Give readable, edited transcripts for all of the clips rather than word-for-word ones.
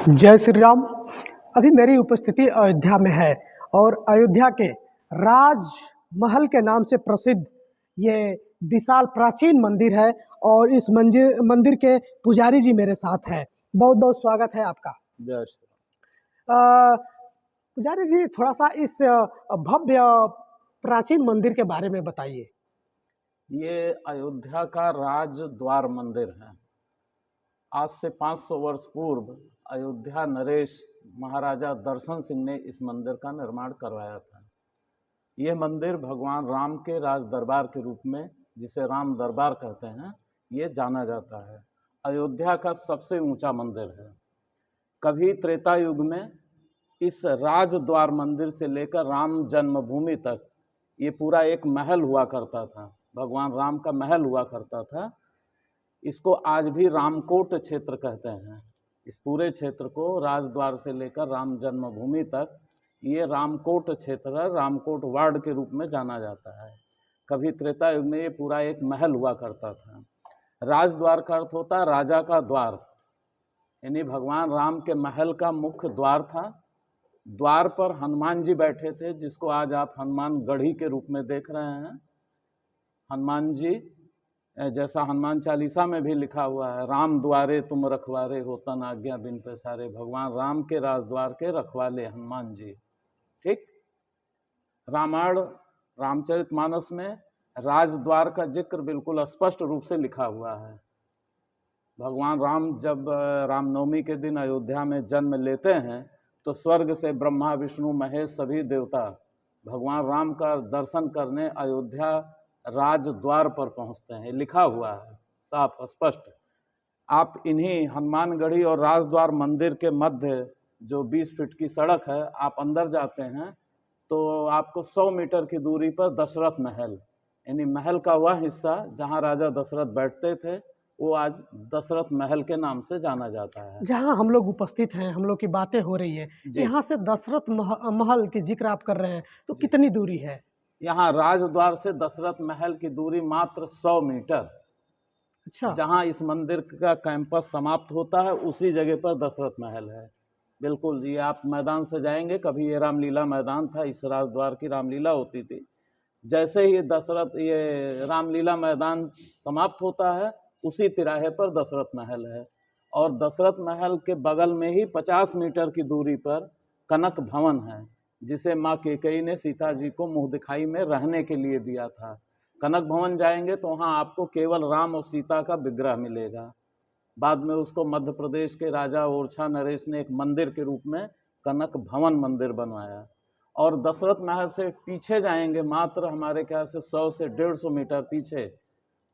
जय श्री राम। अभी मेरी उपस्थिति अयोध्या में है और अयोध्या के राजमहल के नाम से प्रसिद्ध ये विशाल प्राचीन मंदिर है और इस मंदिर के पुजारी जी मेरे साथ हैं। बहुत बहुत स्वागत है आपका। जय श्री पुजारी जी, थोड़ा सा इस भव्य प्राचीन मंदिर के बारे में बताइए। राम। ये अयोध्या का राजद्वार मंदिर है। आज से 500 वर्ष पूर्व अयोध्या नरेश महाराजा दर्शन सिंह ने इस मंदिर का निर्माण करवाया था। यह मंदिर भगवान राम के राज दरबार के रूप में, जिसे राम दरबार कहते हैं, ये जाना जाता है। अयोध्या का सबसे ऊंचा मंदिर है। कभी त्रेता युग में इस राजद्वार मंदिर से लेकर राम जन्मभूमि तक ये पूरा एक महल हुआ करता था। भगवान राम का महल हुआ करता था। इसको आज भी रामकोट क्षेत्र कहते हैं। इस पूरे क्षेत्र को राजद्वार से लेकर राम जन्मभूमि तक ये रामकोट क्षेत्र है, रामकोट वार्ड के रूप में जाना जाता है। कभी त्रेता युग में ये पूरा एक महल हुआ करता था। राजद्वार का अर्थ होता है राजा का द्वार, यानी भगवान राम के महल का मुख्य द्वार था। द्वार पर हनुमान जी बैठे थे, जिसको आज आप हनुमान गढ़ी के रूप में देख रहे हैं। हनुमान जी, जैसा हनुमान चालीसा में भी लिखा हुआ है, राम द्वारे तुम रखवारे हो तन आज्ञा बिन पैसारे। भगवान राम के राजद्वार के रखवाले हनुमान जी। ठीक। रामायण रामचरितमानस में राजद्वार का जिक्र बिल्कुल स्पष्ट रूप से लिखा हुआ है। भगवान राम जब रामनवमी के दिन अयोध्या में जन्म लेते हैं तो स्वर्ग से ब्रह्मा विष्णु महेश सभी देवता भगवान राम का दर्शन करने अयोध्या राजद्वार पर पहुंचते हैं। लिखा हुआ है साफ स्पष्ट। आप इन्हीं हनुमानगढ़ी और राजद्वार मंदिर के मध्य जो 20 फीट की सड़क है, आप अंदर जाते हैं तो आपको 100 मीटर की दूरी पर दशरथ महल, यानी महल का वह हिस्सा जहां राजा दशरथ बैठते थे, वो आज दशरथ महल के नाम से जाना जाता है। जहाँ हम लोग उपस्थित हैं, हम लोग की बातें हो रही है, यहाँ से दशरथ महल की जिक्र आप कर रहे हैं, तो कितनी दूरी है? यहाँ राजद्वार से दशरथ महल की दूरी मात्र 100 मीटर। अच्छा। जहाँ इस मंदिर का कैंपस समाप्त होता है उसी जगह पर दशरथ महल है। बिल्कुल जी, आप मैदान से जाएंगे, कभी ये रामलीला मैदान था, इस राजद्वार की रामलीला होती थी। जैसे ही दशरथ ये रामलीला मैदान समाप्त होता है, उसी तिराहे पर दशरथ महल है। और दशरथ महल के बगल में ही 50 मीटर की दूरी पर कनक भवन है, जिसे माँ कैकेयी ने सीता जी को मुँह दिखाई में रहने के लिए दिया था। कनक भवन जाएंगे तो वहाँ आपको केवल राम और सीता का विग्रह मिलेगा। बाद में उसको मध्य प्रदेश के राजा ओरछा नरेश ने एक मंदिर के रूप में कनक भवन मंदिर बनवाया। और दशरथ महल से पीछे जाएंगे, मात्र हमारे ख्याल से 100 से 150 मीटर पीछे,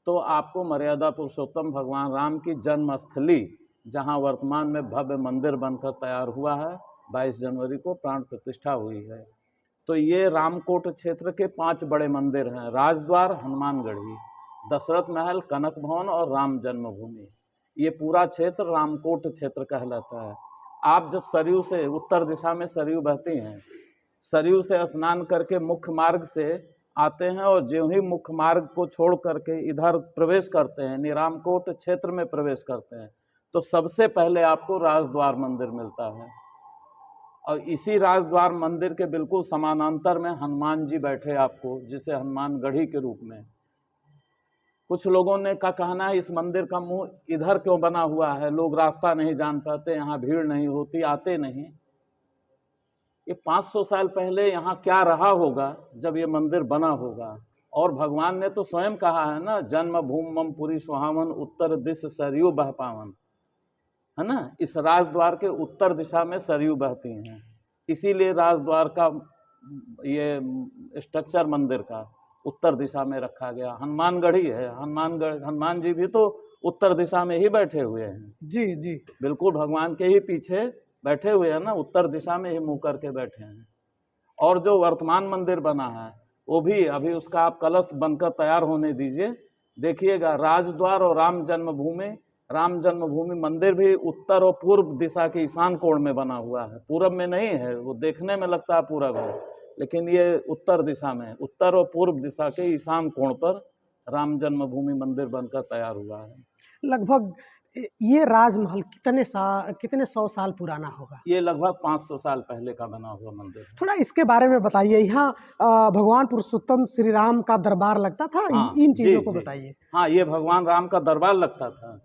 तो आपको मर्यादा पुरुषोत्तम भगवान राम की जन्मस्थली, जहाँ वर्तमान में भव्य मंदिर बनकर तैयार हुआ है, 22 जनवरी को प्राण प्रतिष्ठा हुई है। तो ये रामकोट क्षेत्र के 5 बड़े मंदिर हैं: राजद्वार, हनुमानगढ़ी, दशरथ महल, कनक भवन और राम जन्मभूमि। ये पूरा क्षेत्र रामकोट क्षेत्र कहलाता है। आप जब सरयू से उत्तर दिशा में सरयू बहती हैं, सरयू से स्नान करके मुख्य मार्ग से आते हैं और ज्यों ही मुख्य मार्ग को छोड़ करके इधर प्रवेश करते हैं, रामकोट क्षेत्र में प्रवेश करते हैं, तो सबसे पहले आपको राजद्वार मंदिर मिलता है। और इसी राजद्वार मंदिर के बिल्कुल समानांतर में हनुमान जी बैठे आपको, जिसे हनुमान गढ़ी के रूप में। कुछ लोगों ने का कहना है इस मंदिर का मुंह इधर क्यों बना हुआ है, लोग रास्ता नहीं जान पाते, यहाँ भीड़ नहीं होती, आते नहीं। ये 500 साल पहले यहाँ क्या रहा होगा जब ये मंदिर बना होगा। और भगवान ने तो स्वयं कहा है ना, जन्म भूमि पुरी सुहावन, उत्तर दिश सरयू बह पावन, है ना। इस राजद्वार के उत्तर दिशा में सरयू बहती हैं, इसीलिए राजद्वार का ये स्ट्रक्चर मंदिर का उत्तर दिशा में रखा गया। हनुमानगढ़ी है, हनुमान जी भी तो उत्तर दिशा में ही बैठे हुए हैं। जी जी, बिल्कुल भगवान के ही पीछे बैठे हुए हैं ना, उत्तर दिशा में ही मुंह करके बैठे हैं। और जो वर्तमान मंदिर बना है वो भी अभी उसका आप कलश बनकर तैयार होने दीजिए, देखिएगा। राजद्वार और राम जन्मभूमि मंदिर भी उत्तर और पूर्व दिशा के ईशान कोण में बना हुआ है। पूरब में नहीं है, वो देखने में लगता है पूरब है, लेकिन ये उत्तर दिशा में, उत्तर और पूर्व दिशा के ईशान कोण पर राम जन्मभूमि मंदिर बनकर तैयार हुआ है। लगभग ये राजमहल कितने सौ साल पुराना होगा? ये लगभग 500 साल पहले का बना हुआ मंदिर है। थोड़ा इसके बारे में बताइए। यहाँ भगवान पुरुषोत्तम श्री राम का दरबार लगता था, हाँ, इन जी, चीज़ों को जी। बताइए। हाँ, ये भगवान राम का दरबार लगता था।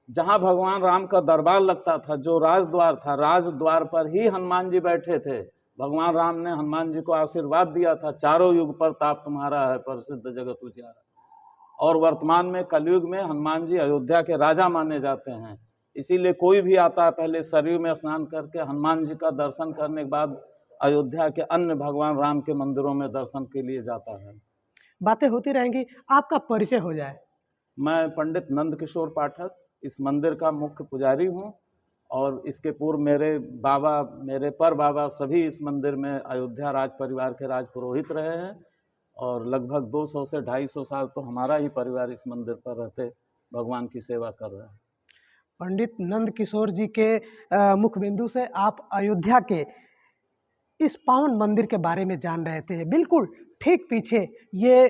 जहाँ भगवान राम का दरबार लगता था, जो राजद्वार था, राजद्वार पर ही हनुमान जी बैठे थे। भगवान राम ने हनुमान जी को आशीर्वाद दिया था, चारों युग पर ताप तुम्हारा है, प्रसिद्ध जगत उजियारा। और वर्तमान में कलयुग में हनुमान जी अयोध्या के राजा माने जाते हैं। इसीलिए कोई भी आता है पहले सरयू में स्नान करके हनुमान जी का दर्शन करने के बाद अयोध्या के अन्य भगवान राम के मंदिरों में दर्शन के लिए जाता है। बातें होती रहेंगी, आपका परिचय हो जाए। मैं पंडित नंद किशोर पाठक इस मंदिर का मुख्य पुजारी हूँ, और इसके पूर्व मेरे बाबा, मेरे पर बाबा सभी इस मंदिर में अयोध्या राज परिवार के राज पुरोहित रहे हैं, और लगभग 200 से 250 साल तो हमारा ही परिवार इस मंदिर पर रहते भगवान की सेवा कर रहा है। पंडित नंद किशोर जी के मुख बिंदु से आप अयोध्या के इस पावन मंदिर के बारे में जान रहे थे। बिल्कुल ठीक पीछे ये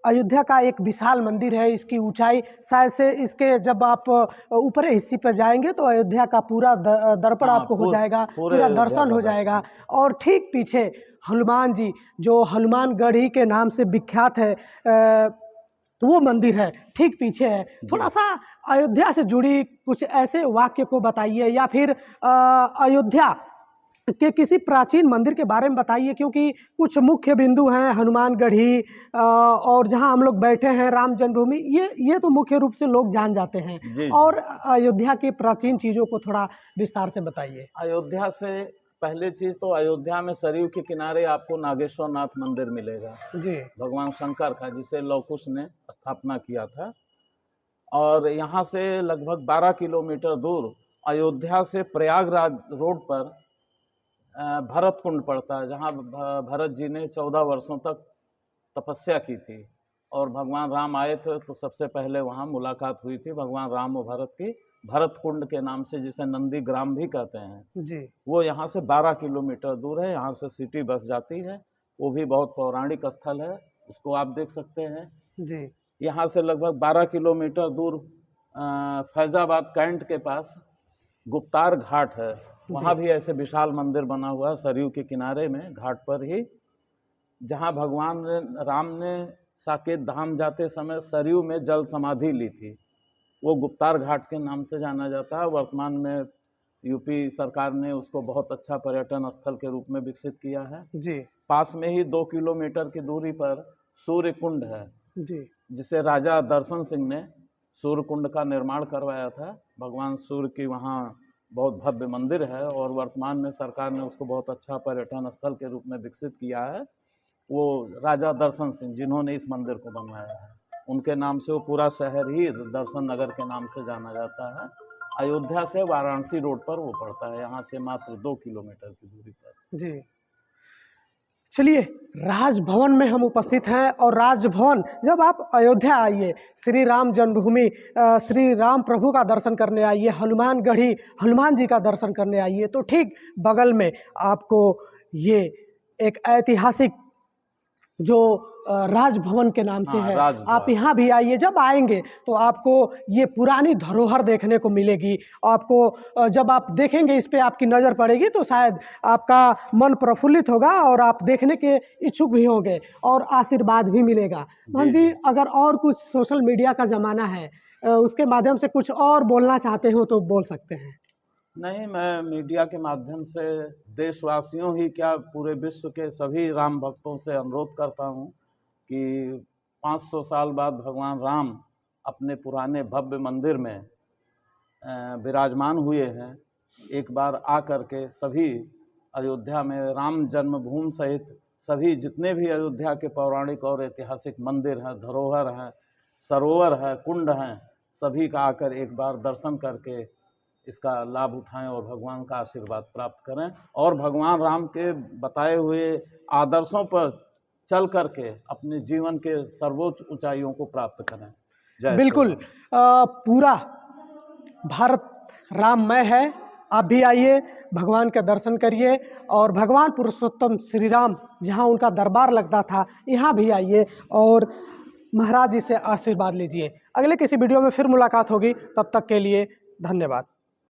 अयोध्या का एक विशाल मंदिर है। इसकी ऊंचाई शायद से इसके जब आप ऊपरी हिस्से पर जाएंगे तो अयोध्या का पूरा दर्पण हाँ, आपको हो जाएगा, पूरे पूरा अयोध्या दर्शन का हो दर्शन। जाएगा। और ठीक पीछे हनुमान जी, जो हनुमानगढ़ी के नाम से विख्यात है, वो मंदिर है, ठीक पीछे है। थोड़ा सा अयोध्या से जुड़ी कुछ ऐसे वाक्य को बताइए, या फिर अयोध्या के किसी प्राचीन मंदिर के बारे में बताइए, क्योंकि कुछ मुख्य बिंदु हैं हनुमानगढ़ी और जहां हम लोग बैठे हैं राम जन्मभूमि, ये तो मुख्य रूप से लोग जान जाते हैं। जी। और अयोध्या की प्राचीन चीज़ों को थोड़ा विस्तार से बताइए। अयोध्या से पहले चीज तो अयोध्या में सरयू के किनारे आपको नागेश्वर नाथ मंदिर मिलेगा, जी भगवान शंकर का, जिसे लव कुश ने स्थापना किया था। और यहाँ से लगभग 12 किलोमीटर दूर अयोध्या से प्रयागराज रोड पर भरत कुंड पड़ता है, जहाँ भरत जी ने 14 वर्षों तक तपस्या की थी, और भगवान राम आए थे तो सबसे पहले वहाँ मुलाकात हुई थी भगवान राम और भरत की, भरत कुंड के नाम से, जिसे नंदी ग्राम भी कहते हैं। जी वो यहाँ से 12 किलोमीटर दूर है। यहाँ से सिटी बस जाती है, वो भी बहुत पौराणिक स्थल है, उसको आप देख सकते हैं। जी यहाँ से लगभग 12 किलोमीटर दूर फैज़ाबाद कैंट के पास गुप्तार घाट है, वहाँ भी ऐसे विशाल मंदिर बना हुआ है सरयू के किनारे में, घाट पर ही, जहाँ भगवान राम ने साकेत धाम जाते समय सरयू में जल समाधि ली थी। वो गुप्तार घाट के नाम से जाना जाता है। वर्तमान में यूपी सरकार ने उसको बहुत अच्छा पर्यटन स्थल के रूप में विकसित किया है। जी पास में ही 2 किलोमीटर की दूरी पर सूर्य कुंड है, जी जिसे राजा दर्शन सिंह ने सूर्य कुंड का निर्माण करवाया था। भगवान सूर्य की वहाँ बहुत भव्य मंदिर है, और वर्तमान में सरकार ने उसको बहुत अच्छा पर्यटन स्थल के रूप में विकसित किया है। वो राजा दर्शन सिंह, जिन्होंने इस मंदिर को बनवाया है, उनके नाम से वो पूरा शहर ही दर्शन नगर के नाम से जाना जाता है। अयोध्या से वाराणसी रोड पर वो पड़ता है, यहाँ से मात्र 2 किलोमीटर की दूरी पर। जी चलिए, राजभवन में हम उपस्थित हैं, और राजभवन, जब आप अयोध्या आइए, श्री राम जन्मभूमि, श्री राम प्रभु का दर्शन करने आइए, हनुमानगढ़ी हनुमान जी का दर्शन करने आइए, तो ठीक बगल में आपको ये एक ऐतिहासिक जो राजभवन के नाम से हाँ, है, राजद्वार। आप यहाँ भी आइए। जब आएंगे तो आपको ये पुरानी धरोहर देखने को मिलेगी। आपको जब आप देखेंगे, इस पे आपकी नज़र पड़ेगी, तो शायद आपका मन प्रफुल्लित होगा और आप देखने के इच्छुक भी होंगे और आशीर्वाद भी मिलेगा। मोहन जी, अगर और कुछ सोशल मीडिया का ज़माना है, उसके माध्यम से कुछ और बोलना चाहते हो तो बोल सकते हैं। नहीं, मैं मीडिया के माध्यम से देशवासियों ही क्या, पूरे विश्व के सभी राम भक्तों से अनुरोध करता हूँ कि 500 साल बाद भगवान राम अपने पुराने भव्य मंदिर में विराजमान हुए हैं। एक बार आ कर के सभी अयोध्या में राम जन्मभूमि सहित सभी जितने भी अयोध्या के पौराणिक और ऐतिहासिक मंदिर हैं, धरोहर हैं, सरोवर है, कुंड हैं, सभी का आकर एक बार दर्शन करके इसका लाभ उठाएं और भगवान का आशीर्वाद प्राप्त करें, और भगवान राम के बताए हुए आदर्शों पर चल करके अपने जीवन के सर्वोच्च ऊंचाइयों को प्राप्त करें। जय बिल्कुल, श्री राम। पूरा भारत राममय है। आप भी आइए, भगवान के दर्शन करिए, और भगवान पुरुषोत्तम श्री राम जहाँ उनका दरबार लगता था, यहाँ भी आइए और महाराज जी से आशीर्वाद लीजिए। अगले किसी वीडियो में फिर मुलाकात होगी, तब तक के लिए धन्यवाद।